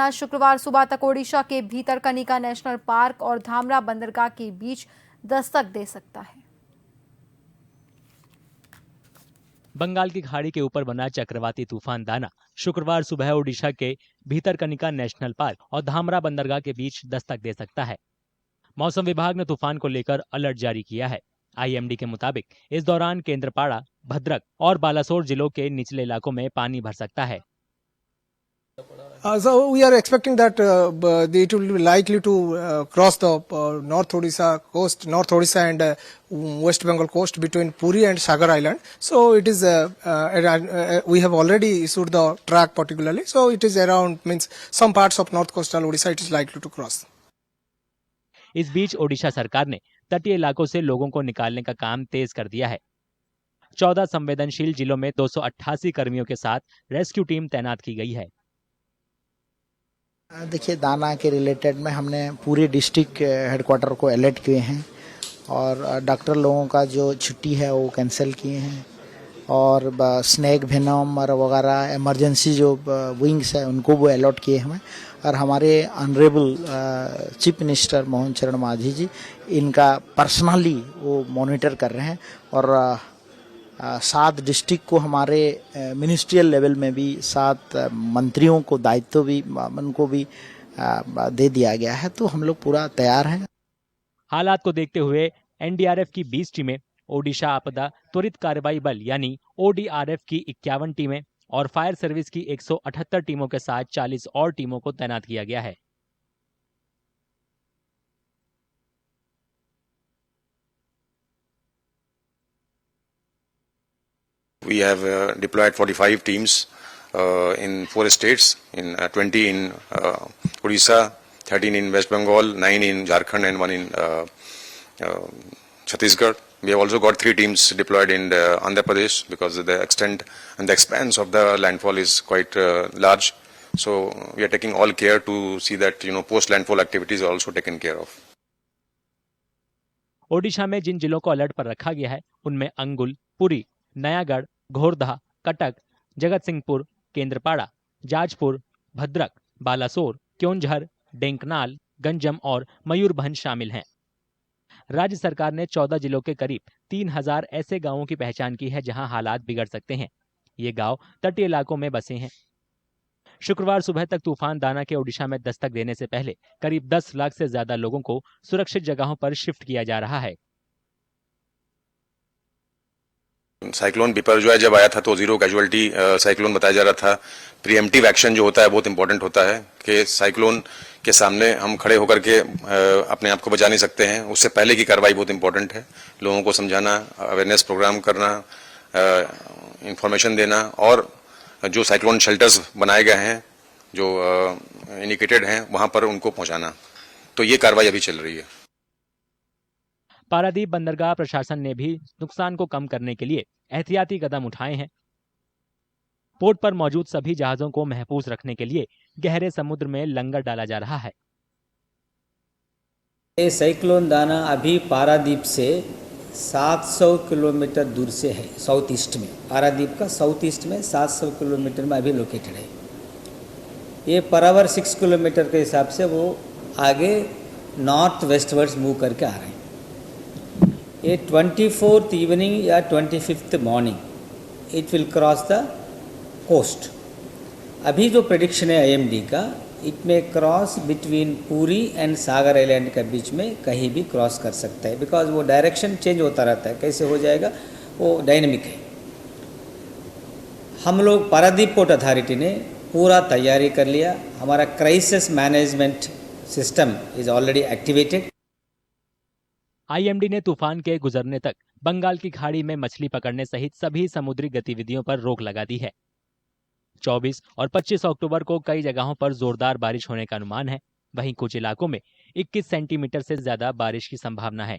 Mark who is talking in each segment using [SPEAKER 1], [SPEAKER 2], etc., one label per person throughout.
[SPEAKER 1] आज शुक्रवार सुबह तक ओडिशा के भीतरकनिका नेशनल पार्क और धामरा बंदरगाह के बीच दस्तक दे सकता है।
[SPEAKER 2] बंगाल की खाड़ी के ऊपर बना चक्रवाती तूफान दाना शुक्रवार सुबह ओडिशा के भीतरकनिका नेशनल पार्क और धामरा बंदरगाह के बीच दस्तक दे सकता है। मौसम विभाग ने तूफान को लेकर अलर्ट जारी किया है। आईएमडी के मुताबिक इस दौरान केंद्रपाड़ा, भद्रक और बालासोर जिलों के निचले इलाकों में पानी भर सकता है।
[SPEAKER 3] So we are expecting that it will be likely to cross the North Odisha coast, North Odisha and West Bengal coast between Puri and Sagar Island. So it is we have already issued the track particularly. So it is around means some parts of North Coastal Odisha it is likely to cross.
[SPEAKER 2] इस बीच ओडिशा सरकार ने तटीय इलाकों से लोगों को निकालने का काम तेज कर दिया है। 14 संवेदनशील जिलों में 288 कर्मियों के साथ रेस्क्यू टीम तैनात की गई है।
[SPEAKER 4] देखिए, दाना के रिलेटेड में हमने पूरे डिस्ट्रिक्ट हेडक्वार्टर को अलर्ट किए हैं और डॉक्टर लोगों का जो छुट्टी है वो कैंसिल किए हैं और स्नेक वेनम और वगैरह इमरजेंसी जो विंग्स है उनको वो अलर्ट किए हैं और हमारे ऑनरेबल चीफ मिनिस्टर मोहन चरण मांझी जी इनका पर्सनली वो मॉनिटर कर रहे हैं और 7 डिस्ट्रिक्ट को हमारे मिनिस्ट्रियल लेवल में भी 7 मंत्रियों को दायित्व भी उनको भी दे दिया गया है। तो हम लोग पूरा तैयार हैं।
[SPEAKER 2] हालात को देखते हुए एनडीआरएफ की 20 टीमें, ओडिशा आपदा त्वरित कार्रवाई बल यानी ओडीआरएफ की 51 टीमें और फायर सर्विस की 178 टीमों के साथ 40 और टीमों को तैनात किया गया है।
[SPEAKER 5] We have deployed 45 teams in 4 states, in 20 in Odisha, 13 in West Bengal, 9 in Jharkhand and 1 in Chhattisgarh. We have also got 3 teams deployed in Andhra Pradesh because the extent and the expanse of the landfall is quite large. So we are taking all care to see that post landfall activities are also taken care of.
[SPEAKER 2] Odisha में जिन जिलों को alert पर रखा गया है उनमें अंगुल, पुरी, नयागढ़, घोरधा, कटक, जगत सिंहपुर, केंद्रपाड़ा, जाजपुर, भद्रक, बालासोर, क्योंझर, डेंकनाल, गंजम और मयूरभंज शामिल हैं। राज्य सरकार ने 14 जिलों के करीब 3000 ऐसे गांवों की पहचान की है जहां हालात बिगड़ सकते हैं। ये गांव तटीय इलाकों में बसे हैं। शुक्रवार सुबह तक तूफान दाना के ओडिशा में दस्तक देने से पहले करीब 10 लाख से ज्यादा लोगों को सुरक्षित जगहों पर शिफ्ट किया जा रहा है।
[SPEAKER 5] साइक्लोन बिपरजॉय जब आया था तो 0 कैजुअलिटी साइक्लोन बताया जा रहा था। प्रीएम्प्टिव एक्शन जो होता है बहुत इंपॉर्टेंट होता है कि साइक्लोन के सामने हम खड़े होकर के अपने आप को बचा नहीं सकते हैं। उससे पहले की कार्रवाई बहुत इंपॉर्टेंट है। लोगों को समझाना, अवेयरनेस प्रोग्राम करना, इंफॉर्मेशन देना और जो साइक्लोन शेल्टर्स बनाए गए हैं जो इंडिकेटेड हैं वहां पर उनको पहुंचाना। तो ये कार्रवाई अभी चल रही है।
[SPEAKER 2] पारादीप बंदरगाह प्रशासन ने भी नुकसान को कम करने के लिए एहतियाती कदम उठाए हैं। पोर्ट पर मौजूद सभी जहाजों को महफूज रखने के लिए गहरे समुद्र में लंगर डाला जा रहा है।
[SPEAKER 6] ये साइक्लोन दाना अभी पारादीप से 700 किलोमीटर दूर से है, साउथ ईस्ट में। पारादीप का साउथ ईस्ट में 700 किलोमीटर में अभी लोकेटेड है। ये पर आवर 6 किलोमीटर के हिसाब से वो आगे नॉर्थ वेस्टवर्ड्स मूव करके आ रहे हैं। ये 24th इवनिंग या 25th morning it will cross the coast. अभी जो प्रेडिक्शन है आईएमडी का, it may cross between Puri and Sagar island के बीच में कहीं भी क्रॉस कर सकता है, बिकॉज वो डायरेक्शन चेंज होता रहता है। कैसे हो जाएगा वो डायनेमिक है। हम लोग पारादीप पोर्ट अथॉरिटी ने पूरा तैयारी कर लिया। हमारा crisis management system is already activated.
[SPEAKER 2] IMD ने तूफान के गुजरने तक बंगाल की खाड़ी में मछली पकड़ने सहित सभी समुद्री गतिविधियों पर रोक लगा दी है। 24 और 25 अक्टूबर को कई जगहों पर जोरदार बारिश होने का अनुमान है। वहीं कुछ इलाकों में 21 सेंटीमीटर से ज्यादा बारिश की संभावना है।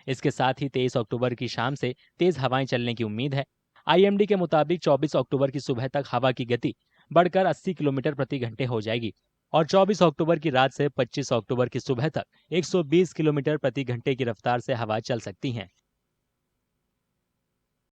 [SPEAKER 2] इसके साथ ही 23 अक्टूबर की शाम से तेज हवाएं चलने की उम्मीद है। आईएमडी के मुताबिक 24 अक्टूबर की सुबह तक हवा की गति बढ़कर 80 किलोमीटर प्रति घंटे हो जाएगी और 24 अक्टूबर की रात से 25 अक्टूबर की सुबह तक 120 किलोमीटर प्रति घंटे की रफ्तार से हवा चल सकती हैं।